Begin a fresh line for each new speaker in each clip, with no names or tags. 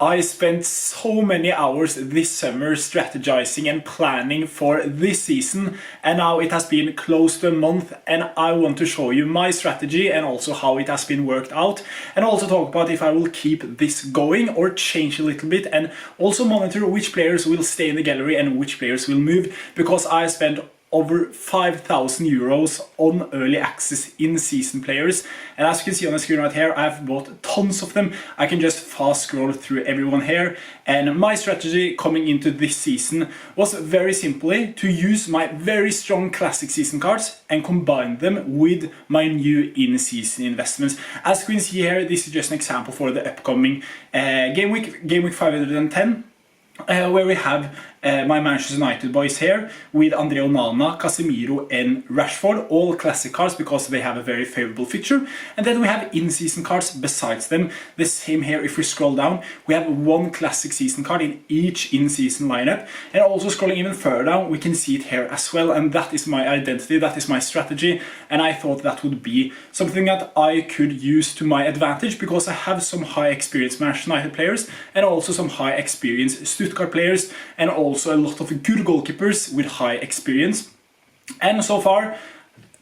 I spent so many hours this summer strategizing and planning for this season, and now it has been close to a month, and I want to show you my strategy and also how it has been worked out, and also talk about if I will keep this going or change a little bit, and also monitor which players will stay in the gallery and which players will move, because I spent over 5,000 euros on early access in-season players, and as you can see on the screen right here, I've bought tons of them. I can just fast scroll through everyone here, and my strategy coming into this season was very simply to use my very strong classic season cards and combine them with my new in-season investments. As you can see here, this is just an example for the upcoming game week 510. Where we have my Manchester United boys here with Andrea Onana, Casemiro and Rashford, all classic cards because they have a very favorable fixture. And then we have in-season cards besides them. The same here, if we scroll down, we have one classic season card in each in-season lineup. And also scrolling even further down, we can see it here as well. And that is my identity, that is my strategy. And I thought that would be something that I could use to my advantage because I have some high experience Manchester United players and also some high experience Stuttgart players and also a lot of good goalkeepers with high experience. And so far,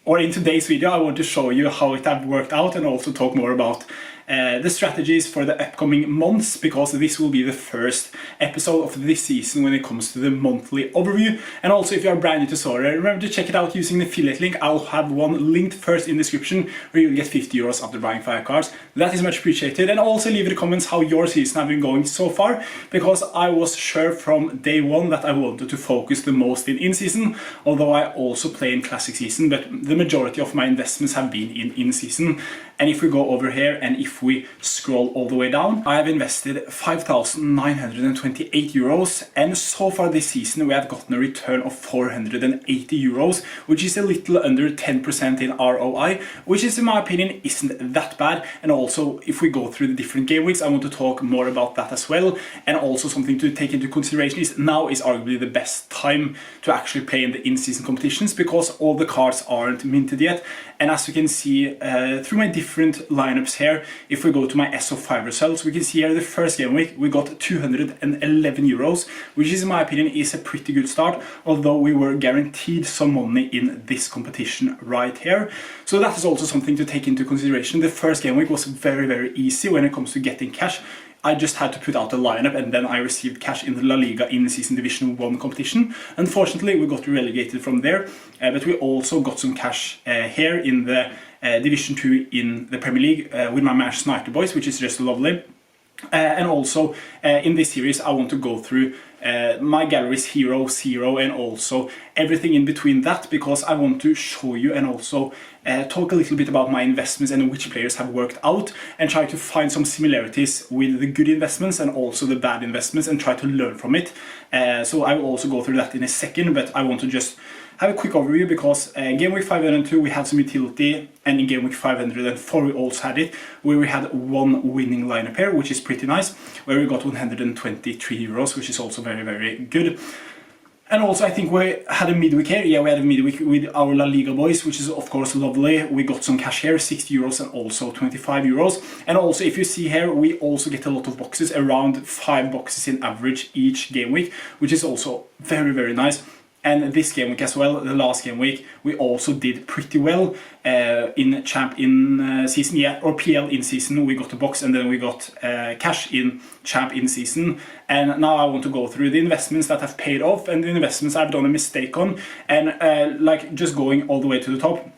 or in today's video, I want to show you how it has worked out and also talk more about the strategies for the upcoming months, because this will be the first episode of this season when it comes to the monthly overview. And also, if you are brand new to Sorare, remember to check it out using the affiliate link. I'll have one linked first in the description where you'll get 50 euros after buying 5 cards. That is much appreciated. And also leave in the comments how your season has been going so far, because I was sure from day one that I wanted to focus the most in season, although I also play in classic season, but the majority of my investments have been in season. And if we go over here and if we scroll all the way down, I have invested 5,928 euros, and so far this season we have gotten a return of 480 euros, which is a little under 10% in ROI, which is in my opinion isn't that bad. And also if we go through the different game weeks, I want to talk more about that as well. And also something to take into consideration is now is arguably the best time to actually play in the in-season competitions because all the cards aren't minted yet. And as you can see through my different lineups here, if we go to my SO5 results, we can see here the first game week we got 211 euros, which is in my opinion is a pretty good start, although we were guaranteed some money in this competition right here. So that is also something to take into consideration. The first game week was very easy when it comes to getting cash. I just had to put out a lineup and then I received cash in the La Liga in-season Division 1 competition. Unfortunately, we got relegated from there, but we also got some cash here in the Division 2 in the Premier League with my Manchester United boys, which is just lovely. And also in this series I want to go through my galleries hero, zero and also everything in between that, because I want to show you and also talk a little bit about my investments and which players have worked out and try to find some similarities with the good investments and also the bad investments and try to learn from it. So I will also go through that in a second, but I want to just have a quick overview because game week 502 we had some utility, and in game week 504 we also had it, where we had one winning lineup here, which is pretty nice, where we got 123 euros, which is also very good. And also I think we had a midweek here. Yeah, we had a midweek with our La Liga boys, which is of course lovely. We got some cash here, 60 euros and also 25 euros. And also if you see here, we also get a lot of boxes, around 5 boxes in average each game week, which is also very nice. And this game week as well, the last game week, we also did pretty well in Champ in season, yeah, or PL in season. We got a box and then we got cash in Champ in season. And now I want to go through the investments that have paid off and the investments I've done a mistake on. And like just going all the way to the top,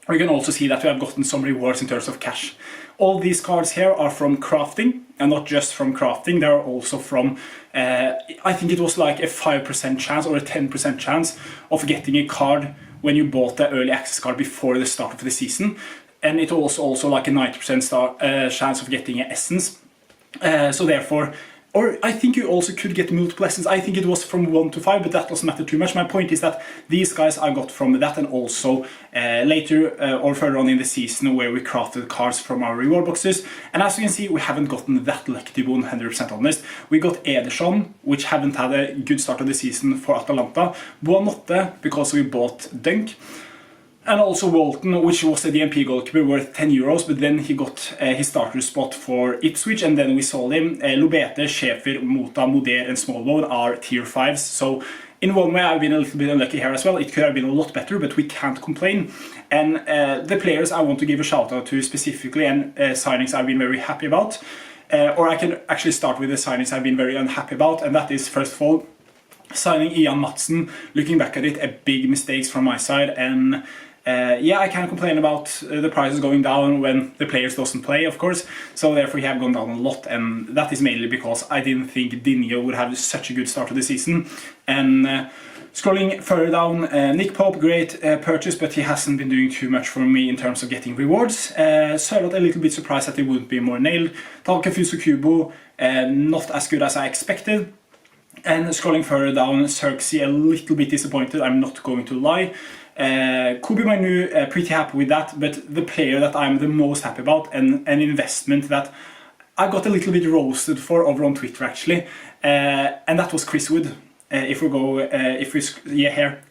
we can also see that we have gotten some rewards in terms of cash. All these cards here are from crafting, and not just from crafting, they are also from, I think it was like a 5% chance or a 10% chance of getting a card when you bought the early access card before the start of the season. And it was also like a 90% chance of getting an essence. So therefore, or I think you also could get multiple essence. I think it was from 1 to 5, but that doesn't matter too much. My point is that these guys I got from that, and also later or further on in the season where we crafted cards from our reward boxes. And as you can see, we haven't gotten that lucky, to be 100% honest. We got Ederson, which haven't had a good start of the season for Atalanta. Buonanotte, because we bought Dunk. And also Walton, which was a DMP goalkeeper worth €10, but then he got his starter spot for Ipswich, and then we sold him. Lubete, Schäfer, Mota, Moder, and Smallbone are tier 5s. So in one way I've been a little bit unlucky here as well. It could have been a lot better, but we can't complain. And the players I want to give a shout out to specifically, and signings I've been very happy about, or I can actually start with the signings I've been very unhappy about, and that is first of all signing Ian Madsen. Looking back at it, a big mistakes from my side, and yeah, I can't complain about the prices going down when the players doesn't play, of course, so therefore he have gone down a lot, and that is mainly because I didn't think Dinho would have such a good start of the season. And scrolling further down, Nick Pope, great purchase, but he hasn't been doing too much for me in terms of getting rewards. Sørloth, a little bit surprised that he wouldn't be more nailed. Takefusa Kubo, not as good as I expected. And scrolling further down, Xerxes, a little bit disappointed, I'm not going to lie. Kobe Mainu, pretty happy with that, but the player that I'm the most happy about, and an investment that I got a little bit roasted for over on Twitter actually, and that was Chris Wood. Here,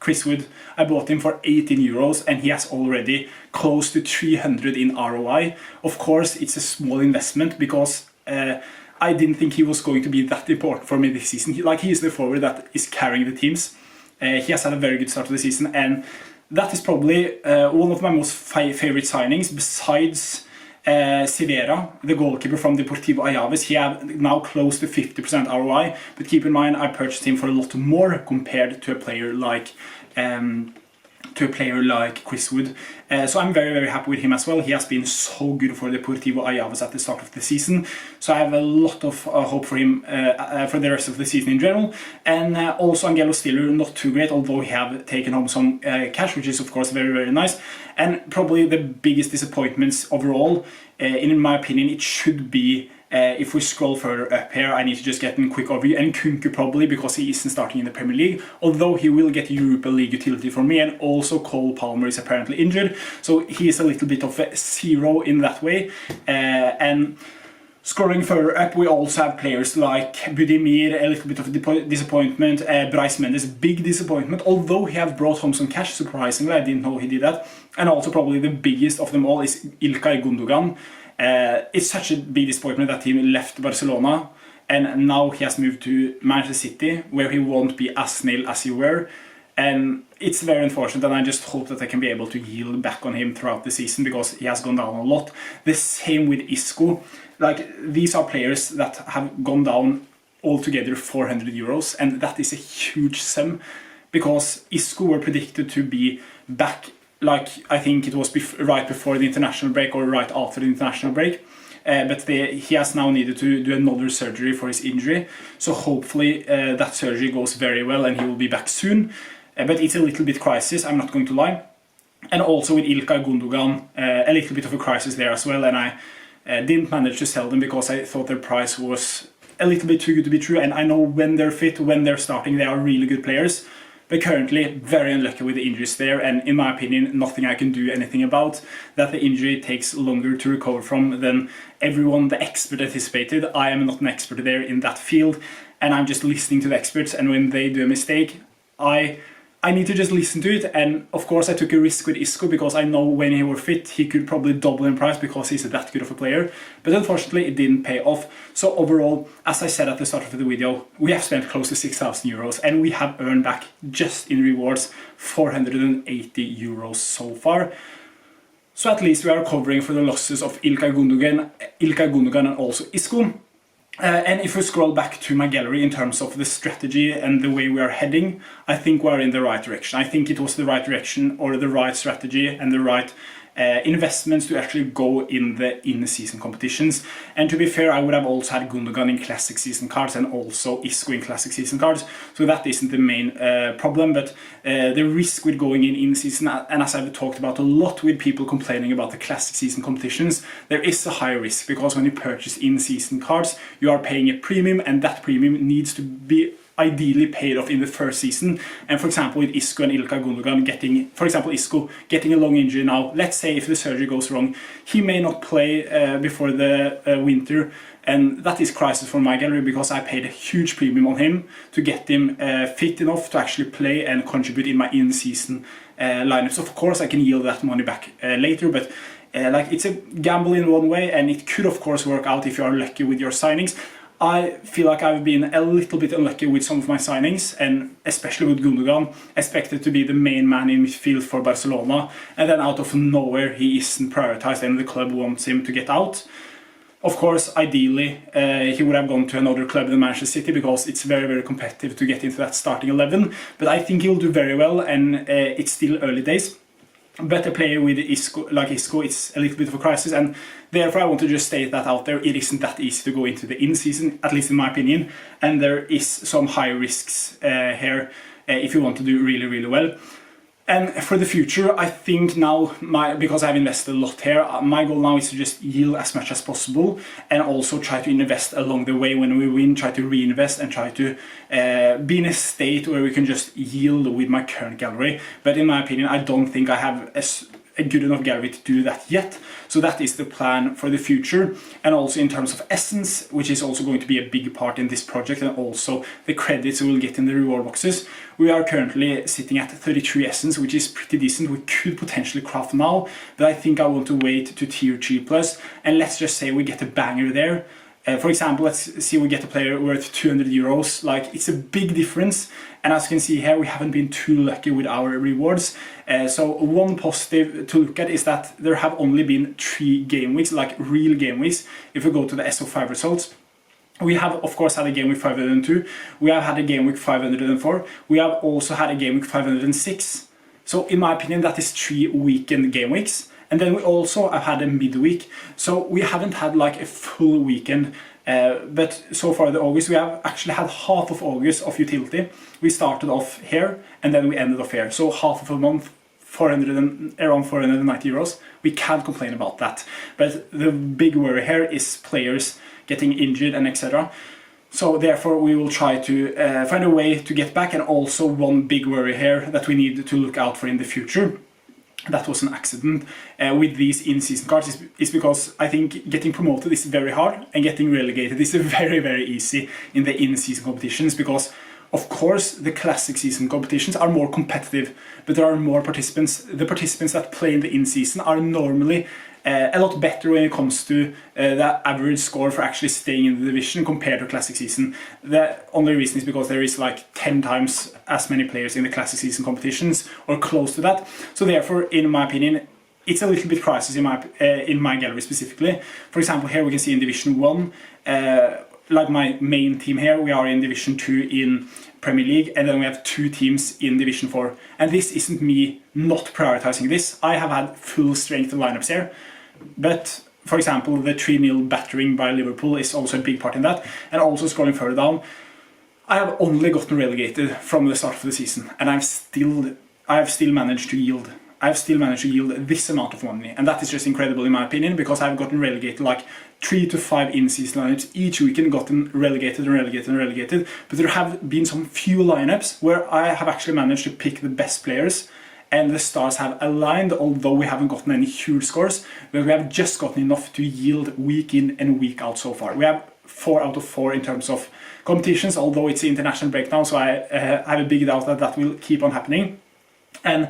Chris Wood, I bought him for €18, and he has already close to 300 in ROI. Of course, it's a small investment because I didn't think he was going to be that important for me this season. He is the forward that is carrying the teams. He has had a very good start to the season, and that is probably one of my most favorite signings, besides Sivera, the goalkeeper from Deportivo Alaves. He have now close to 50% ROI, but keep in mind I purchased him for a lot more compared to a player like Chris Wood. So I'm very, very happy with him as well. He has been so good for Deportivo Alaves at the start of the season. So I have a lot of hope for him for the rest of the season in general. And also Angelo Stiller, not too great, although he have taken home some cash, which is of course very, very nice. And probably the biggest disappointments overall, in my opinion, it should be if we scroll further up here, I need to just get a quick overview, and Kunku probably, because he isn't starting in the Premier League, although he will get Europa League utility for me, and also Cole Palmer is apparently injured, so he is a little bit of a zero in that way. And scrolling further up, we also have players like Budimir, a little bit of a disappointment, Bryce Mendes, big disappointment, although he have brought home some cash, surprisingly, I didn't know he did that. And also probably the biggest of them all is İlkay Gundogan. It's such a big disappointment that he left Barcelona, and now he has moved to Manchester City, where he won't be as nailed as he were. And it's very unfortunate, and I just hope that I can be able to yield back on him throughout the season, because he has gone down a lot. The same with Isco. These are players that have gone down altogether €400, and that is a huge sum, because Isco were predicted to be back, I think it was right before the international break or right after the international break. But he has now needed to do another surgery for his injury, so hopefully that surgery goes very well and he will be back soon. But it's a little bit crisis, I'm not going to lie. And also with İlkay Gundogan, a little bit of a crisis there as well, and I didn't manage to sell them because I thought their price was a little bit too good to be true, and I know when they're fit, when they're starting, they are really good players. But currently, very unlucky with the injuries there, and in my opinion, nothing I can do anything about. That the injury takes longer to recover from than everyone, the expert, anticipated. I am not an expert there in that field, and I'm just listening to the experts, and when they do a mistake, I need to just listen to it. And of course I took a risk with Isco because I know when he were fit he could probably double in price because he's that good of a player, but unfortunately it didn't pay off. So overall, as I said at the start of the video, we have spent close to €6,000 and we have earned back just in rewards €480 so far. So at least we are covering for the losses of İlkay Gundogan and also Isco. And if we scroll back to my gallery in terms of the strategy and the way we are heading, I think we are in the right direction. I think it was the right direction or the right strategy and the right investments to actually go in the in-season competitions. And to be fair, I would have also had Gundogan in classic season cards and also Isco in classic season cards, so that isn't the main problem. But the risk with going in season, and as I've talked about a lot with people complaining about the classic season competitions, there is a high risk because when you purchase in-season cards, you are paying a premium, and that premium needs to be ideally paid off in the first season. And for example, with Isco and İlkay Gundogan getting, for example, Isco getting a long injury now, let's say if the surgery goes wrong, he may not play before the winter, and that is crisis for my gallery because I paid a huge premium on him to get him fit enough to actually play and contribute in my in-season lineups. Of course, I can yield that money back later, but like it's a gamble in one way, and it could of course work out if you are lucky with your signings. I feel like I've been a little bit unlucky with some of my signings, and especially with Gundogan, expected to be the main man in midfield for Barcelona, and then out of nowhere he isn't prioritized and the club wants him to get out. Of course, ideally, he would have gone to another club than Manchester City because it's very, very competitive to get into that starting 11. But I think he'll do very well, and it's still early days. But a player with Isco, like Isco, it's a little bit of a crisis, and therefore I want to just state that out there. It isn't that easy to go into the in-season, at least in my opinion, and there is some high risks here if you want to do really, really well. And for the future, I think now, because I've invested a lot here, my goal now is to just yield as much as possible, and also try to invest along the way. When we win, try to reinvest and try to be in a state where we can just yield with my current gallery. But in my opinion, I don't think I have a good enough gallery to do that yet. So that is the plan for the future. And also in terms of essence, which is also going to be a big part in this project, and also the credits we will get in the reward boxes. We are currently sitting at 33 essence, which is pretty decent. We could potentially craft now, but I think I want to wait to tier 3+, and let's just say we get a banger there. For example, let's see we get a player worth 200 euros. Like, it's a big difference, and as you can see here, we haven't been too lucky with our rewards. So one positive to look at is that there have only been 3 game weeks, like real game weeks. If we go to the SO5 results, we have of course had a game week 502, we have had a game week 504, we have also had a game week 506. So in my opinion, that is 3 weekend game weeks. And then we also have had a midweek, so we haven't had like a full weekend. But so far the August, we have actually had half of August of utility. We started off here and then we ended off here. So half of a month, around 490 euros. We can't complain about that. But the big worry here is players getting injured and etc. So therefore we will try to find a way to get back. And also one big worry here that we need to look out for in the future, that was an accident with these in-season cards, is because I think getting promoted is very hard and getting relegated is very, very easy in the in-season competitions, because of course the classic season competitions are more competitive, but there are more participants. The participants that play in the in-season are normally a lot better when it comes to the average score for actually staying in the division compared to classic season. The only reason is because there is like 10 times as many players in the classic season competitions, or close to that. So therefore, in my opinion, it's a little bit crisis in my gallery specifically. For example, here we can see in Division 1, like my main team here, we are in Division 2 in Premier League, and then we have 2 teams in Division 4. And this isn't me not prioritizing this. I have had full strength lineups here. But, for example, the 3-0 battering by Liverpool is also a big part in that. And also scrolling further down, I have only gotten relegated from the start of the season, and I have still managed to yield. I've still managed to yield this amount of money, and that is just incredible in my opinion, because I've gotten relegated like 3 to 5 in-season lineups each weekend, gotten relegated and relegated and relegated. But there have been some few lineups where I have actually managed to pick the best players, and the stars have aligned, although we haven't gotten any huge scores, but we have just gotten enough to yield week in and week out so far. We have 4 out of 4 in terms of competitions, although it's the international breakdown, so I have a big doubt that that will keep on happening. And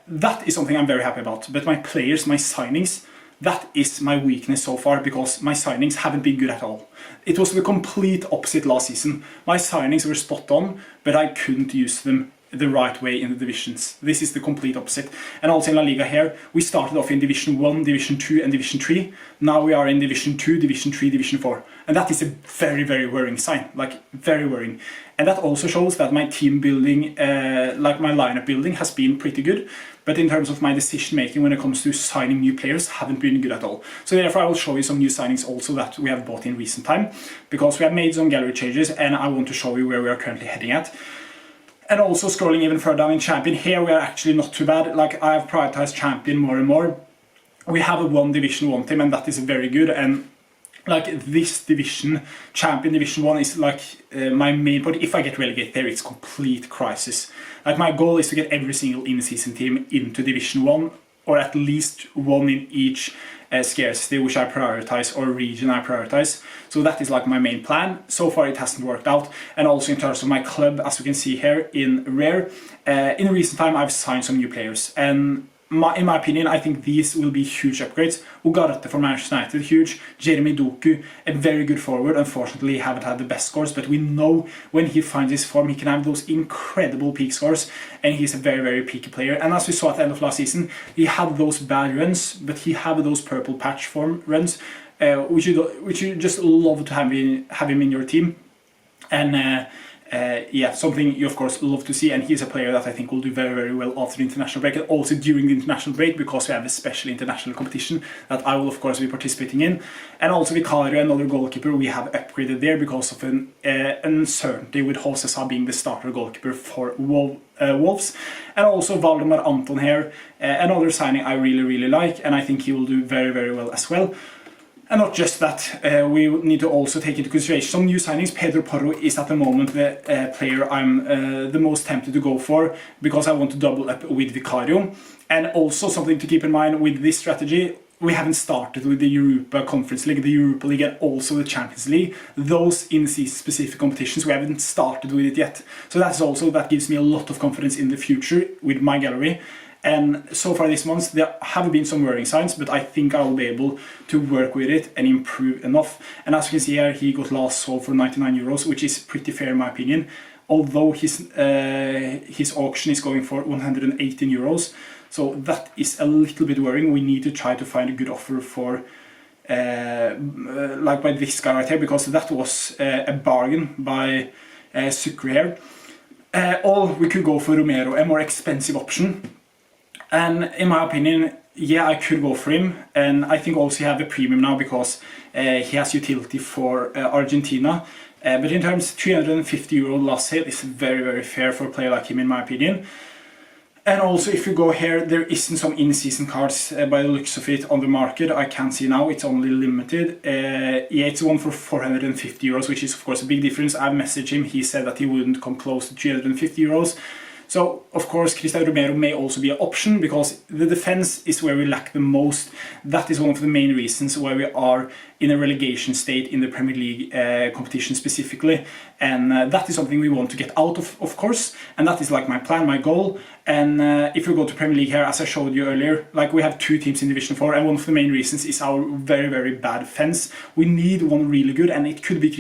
that is something I'm very happy about. But my players, my signings, that is my weakness so far, because my signings haven't been good at all. It was the complete opposite last season. My signings were spot on, but I couldn't use them the right way in the divisions. This is the complete opposite. And also in La Liga here, we started off in Division 1, Division 2 and Division 3. Now we are in Division 2, Division 3, Division 4. And that is a very, very worrying sign, like very worrying. And that also shows that my team building, like my lineup building, has been pretty good. But in terms of my decision making when it comes to signing new players, haven't been good at all. So therefore I will show you some new signings also that we have bought in recent time, because we have made some gallery changes and I want to show you where we are currently heading at. And also scrolling even further down in Champion, here we are actually not too bad. Like, I have prioritized Champion more and more. We have a Division 1 team, and that is very good. And like this division, Champion Division 1 is like my main point. If I get relegated there, it's complete crisis. Like, my goal is to get every single in-season team into Division 1, or at least one in each scarcity, which I prioritize, or region I prioritize. So that is like my main plan. So far it hasn't worked out. And also in terms of my club, as you can see here in Rare, in recent time I've signed some new players, and in my opinion, I think these will be huge upgrades. Ugarte for Manchester United, huge. Jeremy Doku, a very good forward. Unfortunately, haven't had the best scores, but we know when he finds his form, he can have those incredible peak scores, and he's a very, very peaky player. And as we saw at the end of last season, he had those bad runs, but he had those purple patch form runs, which you just love to have him in your team. And yeah, something you of course love to see, and he's a player that I think will do very, very well after the international break, and also during the international break, because we have a special international competition that I will of course be participating in. And also Vicario, another goalkeeper, we have upgraded there because of an uncertainty with Jose Sa being the starter goalkeeper for Wolves. And also Valdemar Anton here, another signing I really, really like, and I think he will do very, very well as well. And not just that, we need to also take into consideration some new signings. Pedro Porro is at the moment the player I'm the most tempted to go for, because I want to double up with Vicario. And also something to keep in mind with this strategy, we haven't started with the Europa Conference League, the Europa League, and also the Champions League. Those in-season specific competitions, we haven't started with it yet. So that gives me a lot of confidence in the future with my gallery. And so far this month there have been some worrying signs, but I think I will be able to work with it and improve enough. And as you can see here, he got last sold for 99 euros, which is pretty fair in my opinion, although his auction is going for 118 euros. So that is a little bit worrying. We need to try to find a good offer for like by this guy right here, because that was a bargain by Sucre here. Or we could go for Romero, a more expensive option. And in my opinion, yeah, I could go for him. And I think also he has a premium now because he has utility for Argentina. But in terms of 350 euro last sale is very, very fair for a player like him in my opinion. And also if you go here, there isn't some in-season cards by the looks of it on the market. I can't see now, it's only limited. Yeah, it's one for 450 euros, which is of course a big difference. I messaged him, he said that he wouldn't come close to 350 euros. So, of course, Cristiano Romero may also be an option, because the defense is where we lack the most. That is one of the main reasons why we are in a relegation state in the Premier League competition specifically. And that is something we want to get out of course. And that is like my plan, my goal. And if we go to Premier League here, as I showed you earlier, like we have two teams in Division 4, and one of the main reasons is our very, very bad defense. We need one really good, and it could be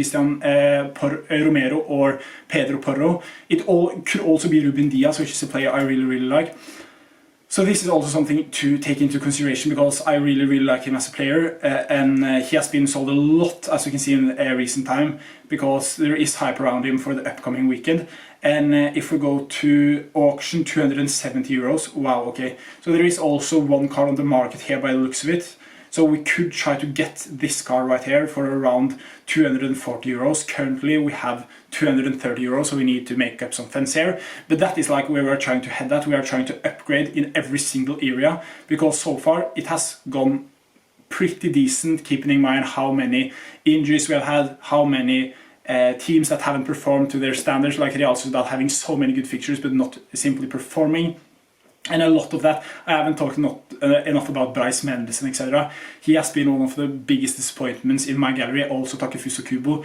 Romero or Pedro Porro. It could also be Ruben Diaz, which is a player I really, really like. So this is also something to take into consideration, because I really, really like him as a player, and he has been sold a lot, as you can see in recent time, because there is hype around him for the upcoming weekend. And if we go to auction, 270 euros, wow, okay. So there is also one card on the market here by the looks of it. So we could try to get this card right here for around 240 euros. Currently we have 230 euros, so we need to make up some funds here. But that is like where we are trying to head at. We are trying to upgrade in every single area, because so far it has gone pretty decent, keeping in mind how many injuries we have had, how many teams that haven't performed to their standards, like Real Sociedad having so many good fixtures but not simply performing. And a lot of that, I haven't talked enough about Bryce Mendes and etc. He has been one of the biggest disappointments in my gallery, also Takefusa Kubo.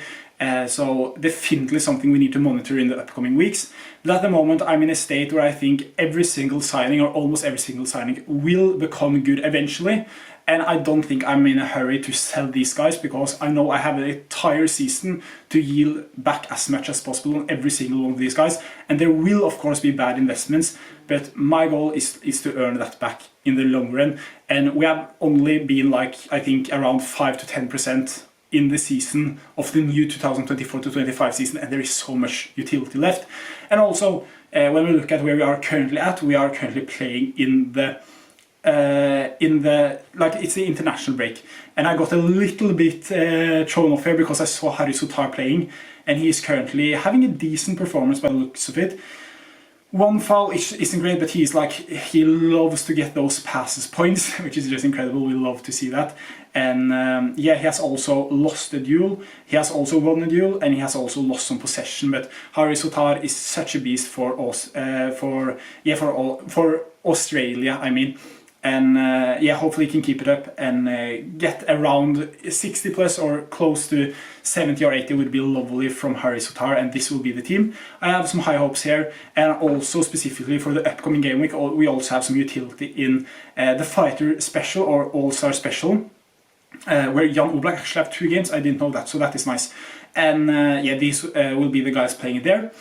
So definitely something we need to monitor in the upcoming weeks. But at the moment I'm in a state where I think every single signing, or almost every single signing, will become good eventually. And I don't think I'm in a hurry to sell these guys, because I know I have an entire season to yield back as much as possible on every single one of these guys. And there will of course be bad investments, but my goal is to earn that back in the long run. And we have only been like, I think, around 5 to 10% in the season of the new 2024-25 season, and there is so much utility left. And also, when we look at where we are currently playing in the it's the international break, and I got a little bit thrown off here because I saw Harry Sotar playing, and he is currently having a decent performance by the looks of it. One foul isn't great, but he loves to get those passes points, which is just incredible. We love to see that. And yeah, he has also lost a duel, he has also won a duel, and he has also lost some possession. But Harry Sotar is such a beast for us, for Australia, I mean. and yeah, hopefully he can keep it up and get around 60 plus or close to 70 or 80 would be lovely from Harry Sotar, and this will be the team. I have some high hopes here, and also specifically for the upcoming game week we also have some utility in the Fighter Special or All-Star Special, where Jan Oblak actually have 2 games. I didn't know that, so that is nice. And yeah, these will be the guys playing it there.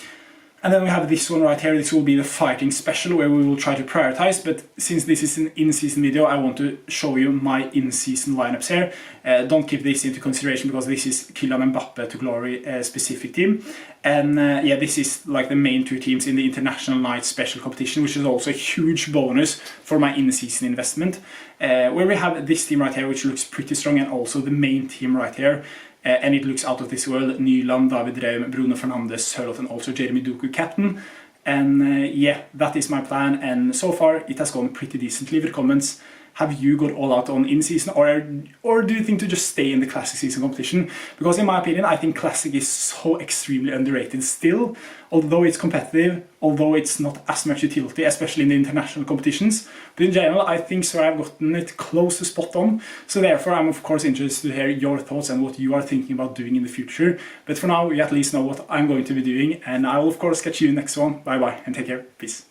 And then we have this one right here. This will be the fighting special, where we will try to prioritize, but since this is an in-season video, I want to show you my in-season lineups here. Don't keep this into consideration because this is Kylian Mbappe to Glory specific team. And yeah, this is like the main 2 teams in the International Night Special competition, which is also a huge bonus for my in-season investment. Where we have this team right here, which looks pretty strong, and also the main team right here. And it looks out of this world. Nyland, David Raum, Bruno Fernandes, Sørloth, and also Jeremy Doku captain. And yeah, that is my plan, and so far it has gone pretty decent. Leave your comments. Have you got all out on in-season, or do you think to just stay in the Classic season competition? Because in my opinion, I think Classic is so extremely underrated still, although it's competitive, although it's not as much utility, especially in the international competitions. But in general, I think Sorare have gotten it close to spot on, so therefore I'm of course interested to hear your thoughts and what you are thinking about doing in the future. But for now, you at least know what I'm going to be doing, and I will of course catch you in the next one. Bye bye, and take care. Peace.